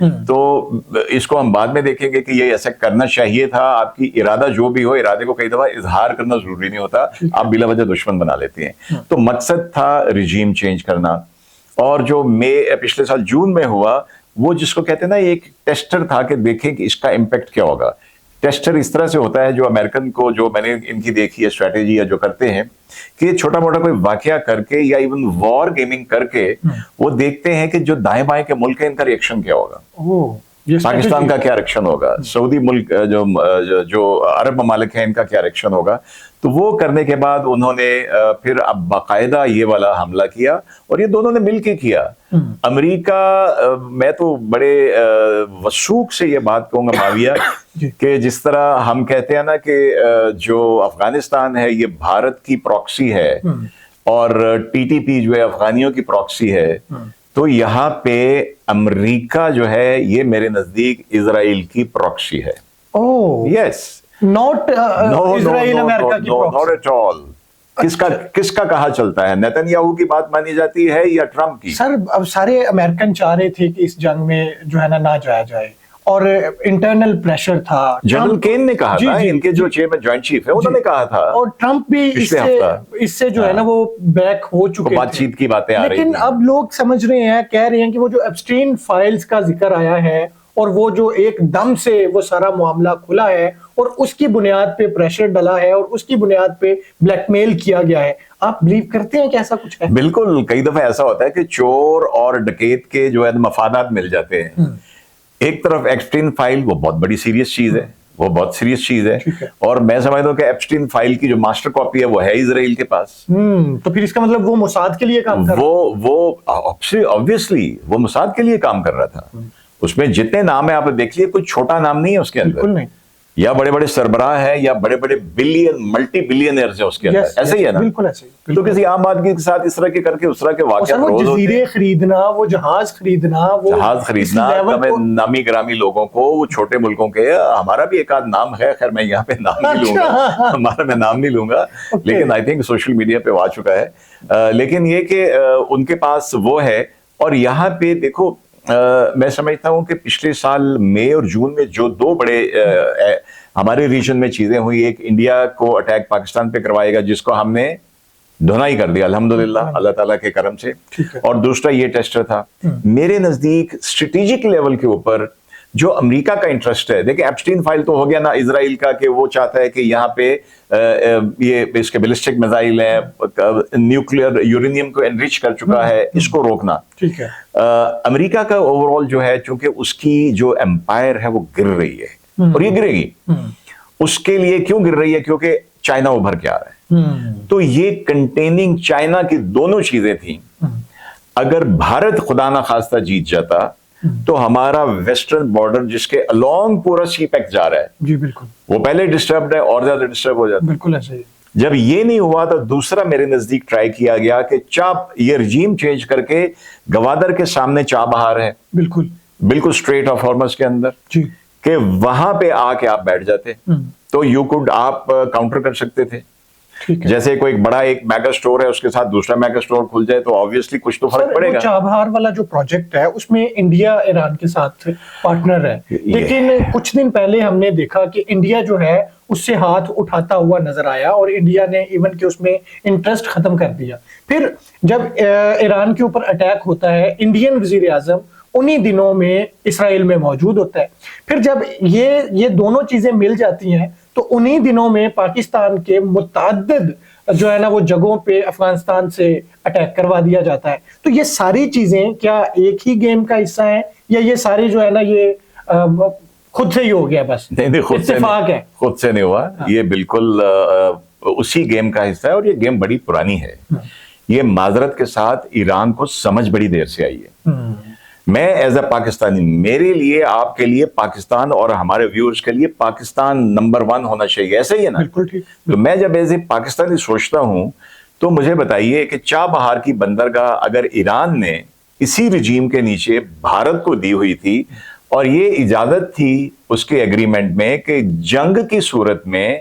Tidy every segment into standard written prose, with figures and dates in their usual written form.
تو اس کو ہم بعد میں دیکھیں گے کہ یہ ایسا کرنا چاہیے تھا. آپ کی ارادہ جو بھی ہو, ارادے کو کئی دفعہ اظہار کرنا ضروری نہیں ہوتا, آپ بلا وجہ دشمن بنا لیتے ہیں. تو مقصد تھا رجیم چینج کرنا. اور جو پچھلے سال جون میں ہوا, وہ جس کو کہتے ہیں نا ایک ٹیسٹر تھا کہ دیکھیں کہ اس کا امپیکٹ کیا ہوگا. ٹیسٹر اس طرح سے ہوتا ہے جو امریکن کو, جو میں نے ان کی دیکھی ہے اسٹریٹجی یا جو کرتے ہیں, کہ چھوٹا موٹا کوئی واقعہ کر کے یا ایون وار گیمنگ کر کے وہ دیکھتے ہیں کہ جو دائیں بائیں کے ملک ہیں ان کا ریئیکشن کیا ہوگا, پاکستان کا کیا ریئیکشن ہوگا, سعودی ملک جو عرب ممالک ہیں ان کا کیا ریئیکشن ہوگا. تو وہ کرنے کے بعد انہوں نے پھر اب باقاعدہ یہ والا حملہ کیا, اور یہ دونوں نے مل کے کیا. امریکہ, میں تو بڑے وثوق سے یہ بات کہوں گا معاویہ, کہ جس طرح ہم کہتے ہیں نا کہ جو افغانستان ہے یہ بھارت کی پراکسی ہے اور ٹی ٹی پی جو ہے افغانیوں کی پراکسی ہے, تو یہاں پہ امریکہ جو ہے یہ میرے نزدیک اسرائیل کی پراکسی ہے. یس, ناٹ اسرائیل امریکہ کی ناٹ ایٹ آل. کس کا کہا چلتا ہے, نیتن یاہو کی بات مانی جاتی ہے یا ٹرمپ کی؟ سر اب سارے امریکن چاہ رہے تھے کہ اس جنگ میں جو ہے نا نہ جایا جائے, اور انٹرنل پریشر تھا. جنرل کین نے کہا تھا, ان کے جو چیئرمین جوائنٹ چیف ہے انہوں نے کہا تھا, اور ٹرمپ بھی اس سے جو ہے نا وہ بیک ہو چکے تھے, بات چیت کی باتیں آ رہی ہیں. لیکن اب لوگ سمجھ رہے ہیں, کہہ رہے ہیں کہ وہ جو ایپسٹین فائلز کا ذکر آیا ہے اور وہ جو ایک دم سے وہ سارا معاملہ کھلا ہے اور اس کی بنیاد پہ پریشر ڈلا ہے اور اس کی بنیاد پہ بلیک میل کیا گیا ہے, آپ بلیو کرتے ہیں کہ ایسا کچھ ہے؟ بالکل, کئی دفعہ ایسا ہوتا ہے کہ چور اور ڈکیت کے جو ہے مفادات مل جاتے ہیں. ایک طرف ایپسٹین فائل وہ بہت بڑی سیریس چیز ہے, وہ بہت سیریس چیز ہے, اور میں سمجھتا ہوں کہ ایپسٹین فائل کی جو ماسٹر کاپی ہے وہ ہے اسرائیل کے پاس. تو پھر اس کا مطلب وہ موساد کے لیے کام کر رہا تھا. وہ obviously وہ موساد کے لیے کام کر رہا تھا. اس میں جتنے نام ہیں آپ دیکھ لیے, کوئی چھوٹا نام نہیں ہے اس کے اندر. بالکل نہیں. یا بڑے بڑے سربراہ ہیں یا بڑے بڑے ملٹی بلینئرز ہیں اس کے اندر. ایسے ہی ہے نا, بالکل ایسے ہی. تو کسی عام آدمی کے ساتھ اس طرح کے کر کے اس طرح کے واقعات وہ جزیرے خریدنا, وہ جہاز خریدنا, نامی گرامی لوگوں کو, وہ چھوٹے ملکوں کے, ہمارا بھی ایک آدھ نام ہے, خیر میں یہاں پہ نام نہیں لوں گا, ہمارا میں نام نہیں لوں گا, لیکن آئی تھنک سوشل میڈیا پہ آ چکا ہے. لیکن یہ کہ ان کے پاس وہ ہے. اور یہاں پہ دیکھو, میں سمجھتا ہوں کہ پچھلے سال مئی اور جون میں جو دو بڑے ہمارے ریجن میں چیزیں ہوئی, ایک انڈیا کو اٹیک پاکستان پہ کروائے گا جس کو ہم نے دھنا ہی کر دیا الحمدللہ اللہ تعالیٰ کے کرم سے, اور دوسرا یہ ٹیسٹر تھا. میرے نزدیک اسٹریٹجک لیول کے اوپر جو امریکہ کا انٹرسٹ ہے, دیکھیں ایپسٹین فائل تو ہو گیا نا اسرائیل کا, کہ وہ چاہتا ہے کہ یہاں پہ یہ اس کے بیلسٹک میزائل ہیں, نیوکلیئر یورینیم کو انریچ کر چکا ہے, اس کو روکنا. ٹھیک ہے. امریکہ کا اوور آل جو ہے, چونکہ اس کی جو امپائر ہے وہ گر رہی ہے, اور یہ گرے گی. اس کے لیے کیوں گر رہی ہے؟ کیونکہ چائنا ابھر کے آ رہا ہے. تو یہ کنٹیننگ چائنا کی دونوں چیزیں تھیں. اگر بھارت خدا نہ خواستہ جیت جاتا تو ہمارا ویسٹرن بارڈر جس کے along پورا سی پیک جا رہا ہے, جی بالکل, وہ پہلے ڈسٹربڈ ہے اور زیادہ ڈسٹرب ہو جاتا ہے. بالکل ایسے ہی. جب یہ نہیں ہوا تو دوسرا میرے نزدیک ٹرائی کیا گیا کہ یہ رجیم چینج کر کے گوادر کے سامنے چابہار ہے, بالکل اسٹریٹ آف ہارمز کے اندر, کہ وہاں پہ آ کے آپ بیٹھ جاتے تو آپ کاؤنٹر کر سکتے تھے. جیسے کوئی بڑا ایک میگا سٹور ہے, اس کے ساتھ دوسرا میگا سٹور کھل جائے تو obviously کچھ تو فرق پڑے گا. چابہار والا جو پروجیکٹ ہے اس میں انڈیا ایران کے ساتھ پارٹنر ہے, لیکن کچھ دن پہلے ہم نے دیکھا کہ انڈیا جو ہے اس سے ہاتھ اٹھاتا ہوا نظر آیا, اور انڈیا نے ایون کہ اس میں انٹرسٹ ختم کر دیا. پھر جب ایران کے اوپر اٹیک ہوتا ہے, انڈین وزیر اعظم انہی دنوں میں اسرائیل میں موجود ہوتا ہے. پھر جب یہ دونوں چیزیں مل جاتی ہیں تو انہی دنوں میں پاکستان کے متعدد جو ہے نا وہ جگہوں پہ افغانستان سے اٹیک کروا دیا جاتا ہے. تو یہ ساری چیزیں کیا ایک ہی گیم کا حصہ ہیں, یا یہ ساری جو ہے نا یہ خود سے ہی ہو گیا؟ بس نہیں, اتفاق ہے, خود سے نہیں ہوا. یہ بالکل اسی گیم کا حصہ ہے, اور یہ گیم بڑی پرانی ہے. یہ معذرت کے ساتھ ایران کو سمجھ بڑی دیر سے آئی ہے. میں ایز اے پاکستانی, میرے لیے, آپ کے لیے پاکستان اور ہمارے ویورز کے لیے پاکستان نمبر 1 ہونا چاہیے, ایسا ہی ہے نا؟ بالکل ٹھیک. تو میں جب ایز اے پاکستانی سوچتا ہوں تو مجھے بتائیے کہ چابہار کی بندرگاہ اگر ایران نے اسی رجیم کے نیچے بھارت کو دی ہوئی تھی, اور یہ اجازت تھی اس کے ایگریمنٹ میں کہ جنگ کی صورت میں,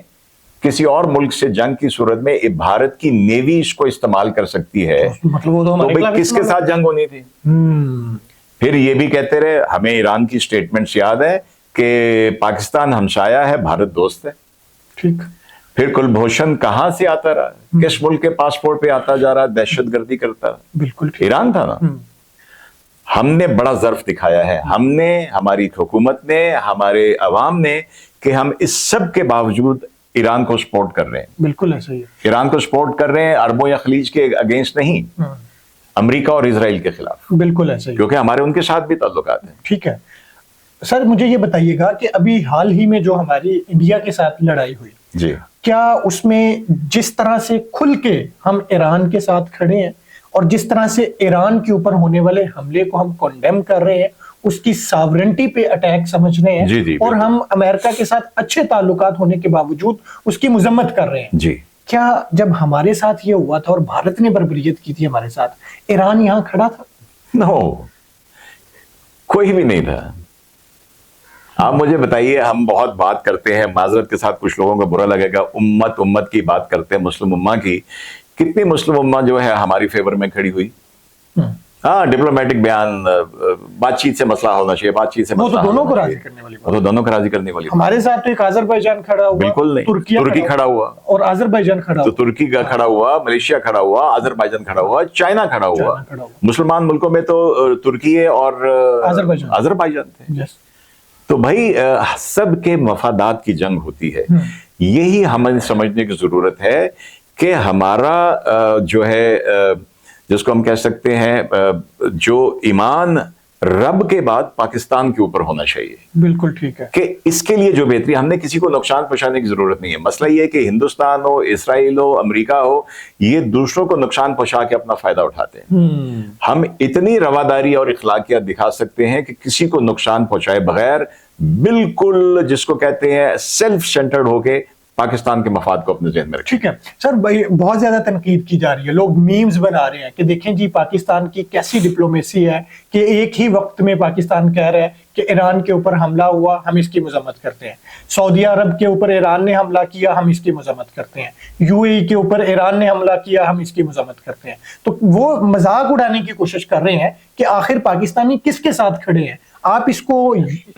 کسی اور ملک سے جنگ کی صورت میں بھارت کی نیوی اس کو استعمال کر سکتی ہے, مطلب وہ تو بھئی کس کے ساتھ جنگ ہونی تھی؟ پھر یہ بھی کہتے رہے ہمیں ایران کی سٹیٹمنٹس یاد ہے کہ پاکستان ہمسایہ ہے، بھارت دوست ہے. ٹھیک. پھر کلبھوشن کہاں سے آتا رہا، کس ملک کے پاسپورٹ پہ آتا جا رہا، دہشت گردی کرتا رہا. بالکل ایران تھا نا. ہم نے بڑا ظرف دکھایا ہے، ہم نے، ہماری حکومت نے، ہمارے عوام نے، کہ ہم اس سب کے باوجود ایران کو سپورٹ کر رہے ہیں. بالکل ایسا ہی ہے. ایران کو سپورٹ کر رہے ہیں عربوں یا خلیج کے اگینسٹ نہیں، امریکہ اور اسرائیل کے خلاف. بالکل ایسا ہی. کیونکہ ہمارے ان کے ساتھ بھی تعلقات ہیں. ٹھیک ہے سر، مجھے یہ بتائیے گا کہ ابھی حال ہی میں جو ہماری انڈیا کے ساتھ لڑائی ہوئی، جی، کیا اس میں جس طرح سے کھل کے ہم ایران کے ساتھ کھڑے ہیں اور جس طرح سے ایران کے اوپر ہونے والے حملے کو ہم کنڈیم کر رہے ہیں، اس کی ساورنٹی پہ اٹیک سمجھ رہے ہیں، جی اور ہم امریکہ کے ساتھ اچھے تعلقات ہونے کے باوجود اس کی مذمت کر رہے ہیں، جی، کیا جب ہمارے ساتھ یہ ہوا تھا اور بھارت نے بربریت کی تھی ہمارے ساتھ، ایران یہاں کھڑا تھا؟ نو، کوئی بھی نہیں تھا. آپ مجھے بتائیے، ہم بہت بات کرتے ہیں، معذرت کے ساتھ کچھ لوگوں کو برا لگے گا، امت کی بات کرتے ہیں، مسلم امہ کی. کتنی مسلم امہ جو ہے ہماری فیور میں کھڑی ہوئی؟ ہاں، ڈپلومیٹک بیان، بات چیت سے مسئلہ ہونا چاہیے، بات چیت سے وہ مسئلہ تو دونوں ہونا کو چاہیے. راضی کرنے والی وہ تو دونوں کو راضی کرنے والی بات. ہمارے ساتھ تو ایک آذربائیجان کھڑا ہوا، بالکل نہیں، ترکی کھڑا ہوا، اور آذربائیجان کھڑا تو ہوا، ترکی کا کھڑا ہوا، ملیشیا کھڑا ہوا، آذربائیجان کھڑا ہوا، چائنا کھڑا ہوا. مسلمان ملکوں میں تو ترکی اور آذربائیجان تھے. Yes. تو بھائی سب کے مفادات کی جنگ ہوتی ہے. یہی ہمیں سمجھنے کی ضرورت ہے کہ ہمارا جو ہے، جس کو ہم کہہ سکتے ہیں، جو ایمان رب کے بعد پاکستان کے اوپر ہونا چاہیے. بالکل ٹھیک ہے. کہ اس کے لیے جو بہتری، ہم نے کسی کو نقصان پہنچانے کی ضرورت نہیں ہے. مسئلہ یہ ہے کہ ہندوستان ہو، اسرائیل ہو، امریکہ ہو، یہ دوسروں کو نقصان پہنچا کے اپنا فائدہ اٹھاتے ہیں. ہم اتنی رواداری اور اخلاقیات دکھا سکتے ہیں کہ کسی کو نقصان پہنچائے بغیر بالکل، جس کو کہتے ہیں سیلف سینٹرڈ ہو کے، پاکستان کے مفاد کو اپنے ذہن میں رکھیں. ٹھیک ہے سر، بہت زیادہ تنقید کی جا رہی ہے، لوگ میمز بنا رہے ہیں کہ دیکھیں جی پاکستان کی کیسی ڈپلومیسی ہے کہ ایک ہی وقت میں پاکستان کہہ رہا ہے کہ ایران کے اوپر حملہ ہوا، ہم اس کی مذمت کرتے ہیں، سعودی عرب کے اوپر ایران نے حملہ کیا، ہم اس کی مذمت کرتے ہیں، یو اے ای کے اوپر ایران نے حملہ کیا، ہم اس کی مذمت کرتے ہیں. تو وہ مذاق اڑانے کی کوشش کر رہے ہیں کہ آخر پاکستانی کس کے ساتھ کھڑے ہیں. آپ اس کو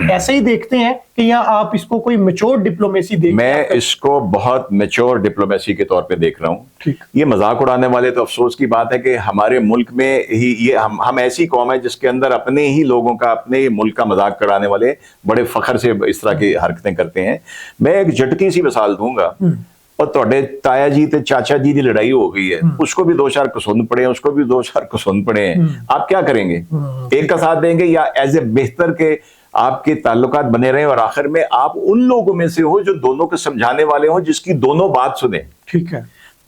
ایسے ہی دیکھتے ہیں کہ یا آپ اس کو کوئی میچور ڈپلومیسی دیکھتے ہیں؟ میں اس کو بہت میچور ڈپلومیسی کے طور پہ دیکھ رہا ہوں. ٹھیک. یہ مذاق اڑانے والے تو افسوس کی بات ہے کہ ہمارے ملک میں ہی یہ ہم ایسی قوم ہے جس کے اندر اپنے ہی لوگوں کا، اپنے ہی ملک کا مذاق اڑانے والے بڑے فخر سے اس طرح کی حرکتیں کرتے ہیں. میں ایک جھٹکی سی مثال دوں گا، اور توڑے تایا جی تے چاچا جی دی لڑائی ہو گئی ہے، اس کو بھی 2-4 قسوند پڑے ہیں، اس کو بھی 2-4 قسوند پڑے ہیں. آپ کیا کریں گے؟ ایک کا ساتھ دیں گے یا ایز اے بہتر کہ آپ کے تعلقات بنے رہیں اور آخر میں آپ ان لوگوں میں سے ہو جو دونوں کو سمجھانے والے ہوں، جس کی دونوں بات سنیں. ٹھیک ہے.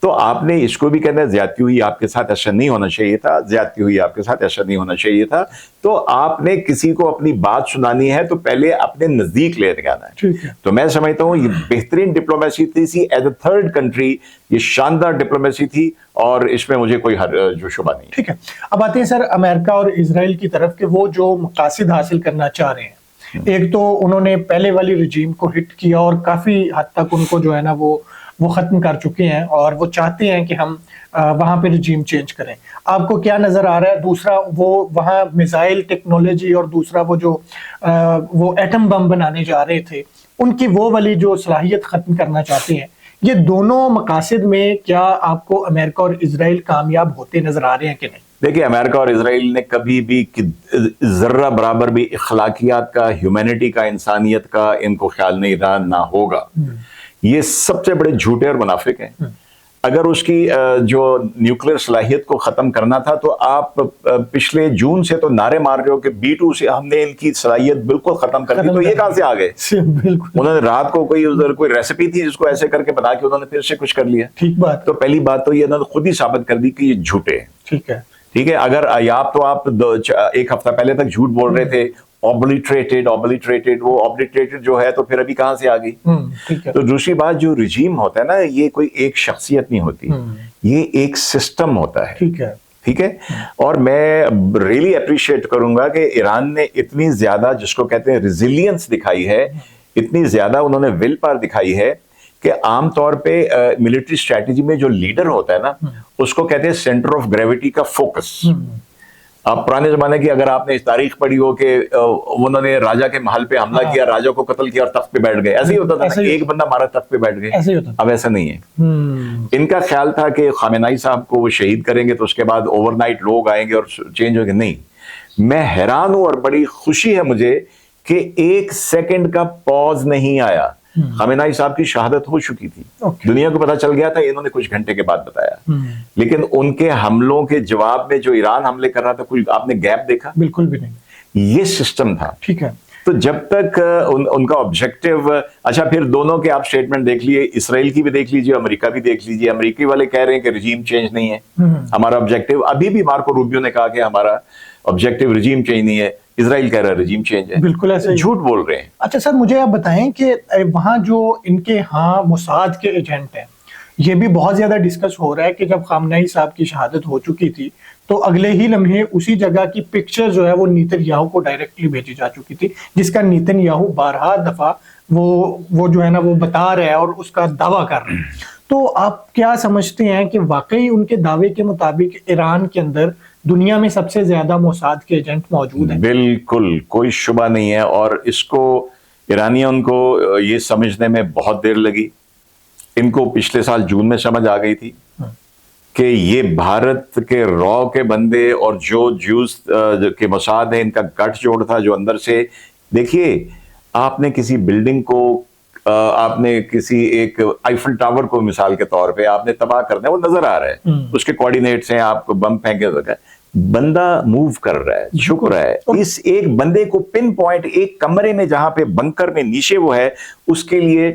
تو آپ نے اس کو بھی کہنا ہے زیادتی ہوئی آپ کے ساتھ، ایسا نہیں ہونا چاہیے تھا، زیادتی ہوئی آپ کے ساتھ، ایسا نہیں ہونا چاہیے تھا. تو آپ نے کسی کو اپنی بات سنانی ہے تو پہلے اپنے نزدیک لے کے آنا ہے. تو میں سمجھتا ہوں یہ بہترین ڈپلومیسی تھی ایز اے تھرڈ کنٹری، یہ شاندار ڈپلومیسی تھی اور اس میں مجھے کوئی جو شبہ نہیں. ٹھیک ہے. اب آتے ہیں سر امریکہ اور اسرائیل کی طرف کہ وہ جو مقاصد حاصل کرنا چاہ رہے ہیں. ایک تو انہوں نے پہلے والی رجیم کو ہٹ کیا اور کافی حد تک ان کو جو ہے نا وہ ختم کر چکے ہیں، اور وہ چاہتے ہیں کہ ہم وہاں پہ رجیم چینج کریں. آپ کو کیا نظر آ رہا ہے؟ دوسرا وہ وہاں میزائل ٹیکنالوجی، اور دوسرا وہ ایٹم بم بنانے جا رہے تھے، ان کی وہ والی جو صلاحیت ختم کرنا چاہتے ہیں. یہ دونوں مقاصد میں کیا آپ کو امریکہ اور اسرائیل کامیاب ہوتے نظر آ رہے ہیں کہ نہیں؟ دیکھیں، امریکہ اور اسرائیل نے کبھی بھی ذرہ برابر بھی اخلاقیات کا، ہیومینٹی کا، انسانیت کا ان کو خیال نہیں رہا، نہ ہوگا. یہ سب سے بڑے جھوٹے اور منافق ہیں. اگر اس کی جو نیوکلیر صلاحیت کو ختم کرنا تھا تو آپ پچھلے جون سے تو نعرے مار رہے ہو کہ B2 سے ہم نے ان کی صلاحیت بالکل ختم کر دی. تو یہ کہاں سے آ گئے؟ انہوں نے رات کو کوئی ریسیپی تھی جس کو ایسے کر کے بنا کے انہوں نے پھر سے کچھ کر لیا. ٹھیک بات. تو پہلی بات تو یہ انہوں نے خود ہی ثابت کر دی کہ یہ جھوٹے ہیں. ٹھیک ہے. ٹھیک ہے. اگر آپ ایک ہفتہ پہلے تک جھوٹ بول رہے تھے، اوبلیٹریٹڈ، وہ اوبلیٹریٹڈ جو ہے تو پھر ابھی کہاں سے آ گئی؟ تو دوسری بات، جو رجیم ہوتا ہے نا، یہ کوئی ایک شخصیت نہیں ہوتی، یہ ایک سسٹم ہوتا ہے. ٹھیک ہے. اور میں ریئلی اپریشیٹ کروں گا کہ ایران نے اتنی زیادہ، جس کو کہتے ہیں ریزیلینس دکھائی ہے، اتنی زیادہ انہوں نے ول پاور دکھائی ہے کہ عام طور پہ ملٹری اسٹریٹجی میں جو لیڈر ہوتا ہے نا، اس کو کہتے ہیں سینٹر آف گریوٹی کا فوکس. آپ پرانے زمانے کی اگر آپ نے اس تاریخ پڑھی ہو کہ انہوں نے راجا کے محل پہ حملہ کیا, راجا کو قتل کیا اور تخت پہ بیٹھ گئے, ایسے ہی ہوتا تھا, ایک بندہ مارا تخت پہ بیٹھ گئے. اب ایسا نہیں ہے. ان کا خیال تھا کہ خامنہئی صاحب کو وہ شہید کریں گے تو اس کے بعد اوور نائٹ لوگ آئیں گے اور چینج ہو گے. نہیں, میں حیران ہوں اور بڑی خوشی ہے مجھے کہ 1 سیکنڈ کا پاز نہیں آیا. خامنہئی صاحب کی شہادت ہو چکی تھی, دنیا کو پتا چل گیا تھا, انہوں نے کچھ گھنٹے کے بعد بتایا. لیکن ان کے حملوں کے جواب میں جو ایران حملے کر رہا تھا, کوئی آپ نے گیپ دیکھا؟ بالکل بھی نہیں. یہ سسٹم تھا. ٹھیک ہے. تو جب تک ان کا آبجیکٹو, اچھا پھر دونوں کے آپ سٹیٹمنٹ دیکھ لیے, اسرائیل کی بھی دیکھ لیجیے, امریکہ بھی دیکھ لیجیے. امریکی والے کہہ رہے ہیں کہ رجیم چینج نہیں ہے ہمارا آبجیکٹو. ابھی بھی مارکو روبیو نے کہا کہ ہمارا آبجیکٹو رجیم چینج نہیں ہے. اسرائیل کہہ رہا ہے رجیم چینج ہے. بالکل ایسے جھوٹ بول رہے ہیں. اچھا سر, مجھے آپ بتائیں کہ وہاں جو ان کے ہاں موساد کے ایجنٹ ہیں, یہ بھی بہت زیادہ ڈسکس ہو رہا ہے کہ جب خامنہئی صاحب کی شہادت ہو چکی تھی تو اگلے ہی لمحے اسی جگہ کی پکچر جو ہے وہ نیتن یاہو کو ڈائریکٹلی بھیجی جا چکی تھی, جس کا نیتن یاہو بارہا دفعہ وہ جو ہے نا وہ بتا رہا ہے اور اس کا دعویٰ کر رہے ہیں. تو آپ کیا سمجھتے ہیں کہ واقعی ان کے دعوے کے مطابق ایران کے اندر دنیا میں سب سے زیادہ موساد کے ایجنٹ موجود ہیں؟ بالکل کوئی شبہ نہیں ہے, اور اس کو ایرانیوں کو یہ سمجھنے میں بہت دیر لگی. ان کو پچھلے سال جون میں سمجھ آ گئی تھی کہ یہ بھارت کے رو کے بندے اور جو جوز کے موساد ہیں, ان کا گٹھ جوڑ تھا جو اندر سے. دیکھیے, آپ نے کسی بلڈنگ کو, آپ نے کسی ایک آئیفل ٹاور کو مثال کے طور پہ آپ نے تباہ کرنا ہے, وہ نظر آ رہا ہے, اس کے کوارڈینیٹس ہیں, آپ کو بم پھینکے, بندہ موو کر رہا ہے, جھک رہا ہے. اس ایک بندے کو پن پوائنٹ ایک کمرے میں جہاں پہ بنکر میں نیچے وہ ہے, اس کے لیے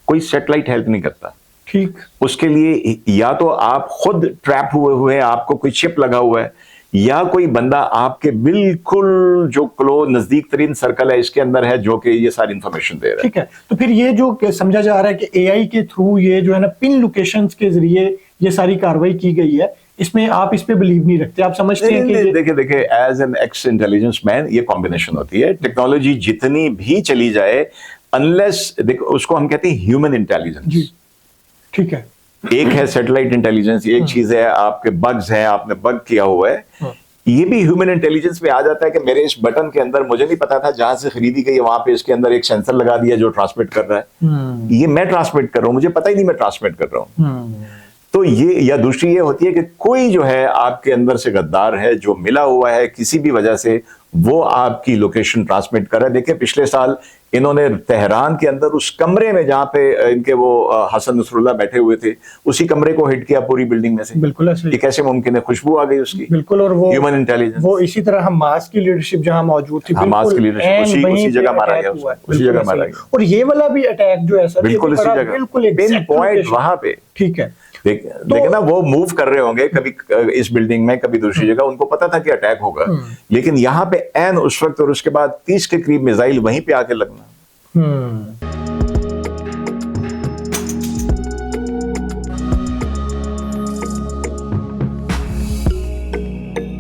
کوئی سیٹلائٹ ہیلپ نہیں کرتا. ٹھیک, اس کے لیے یا تو آپ خود ٹریپ ہوئے ہیں, آپ کو کوئی چپ لگا ہوا ہے, یا کوئی بندہ آپ کے بالکل جو نزدیک ترین سرکل ہے اس کے اندر ہے جو کہ یہ ساری انفارمیشن دے رہا ہے. ٹھیک ہے. تو پھر یہ جو سمجھا جا رہا ہے کہ اے آئی کے تھرو یہ جو ہے نا پن لوکیشنز کے ذریعے یہ ساری کاروائی کی گئی ہے, اس میں آپ اس پہ بلیو نہیں رکھتے؟ آپ سمجھتے ہیں کہ دیکھیں ایز این ایکس انٹیلیجنس مین یہ کمبینیشن ہوتی ہے. ٹیکنالوجی جتنی بھی چلی جائے, انلیس اس کو ہم کہتے ہیں ہیومن انٹیلیجنس. ٹھیک ہے. ایک ہے سیٹلائٹ انٹیلیجنس, ایک چیز ہے آپ کے بگز ہیں, آپ نے بگ کیا ہوا ہے. یہ بھی ہیومن انٹیلیجنس میں آ جاتا ہے کہ میرے اس بٹن کے اندر مجھے نہیں پتا تھا جہاں سے خریدی گئی وہاں پہ اس کے اندر ایک سینسر لگا دیا جو ٹرانسمٹ کر رہا ہے. یہ میں ٹرانسمٹ کر رہا ہوں, مجھے پتہ ہی نہیں میں ٹرانسمٹ کر رہا ہوں. تو یہ, یا دوسری یہ ہوتی ہے کہ کوئی جو ہے آپ کے اندر سے غدار ہے جو ملا ہوا ہے کسی بھی وجہ سے, وہ آپ کی لوکیشن ٹرانسمٹ کر رہا ہے. دیکھیں پچھلے سال انہوں نے تہران کے اندر اس کمرے میں جہاں پہ ان کے وہ حسن نصر اللہ بیٹھے ہوئے تھے, اسی کمرے کو ہٹ کیا پوری بلڈنگ میں سے. بالکل یہ کیسے ممکن ہے؟ خوشبو آ گئی اس کی. بالکل. اور وہ ہیومن انٹیلیجنس, وہ اسی طرح حماس کی لیڈرشپ جہاں موجود تھی, حماس کی لیڈرشپ اسی جگہ مارا گیا, اسی جگہ مارا گیا. اور یہ والا بھی اٹیک جو ہے سر بالکل اسی جگہ, بالکل پن پوائنٹ وہاں پہ. ٹھیک ہے. دیکھیں نا, وہ موو کر رہے ہوں گے کبھی اس بلڈنگ میں کبھی دوسری جگہ, ان کو پتا تھا کہ اٹیک ہوگا, لیکن یہاں پہ عین اس وقت اور اس کے بعد 30 کے قریب میزائل وہیں پہ آ کے لگنا.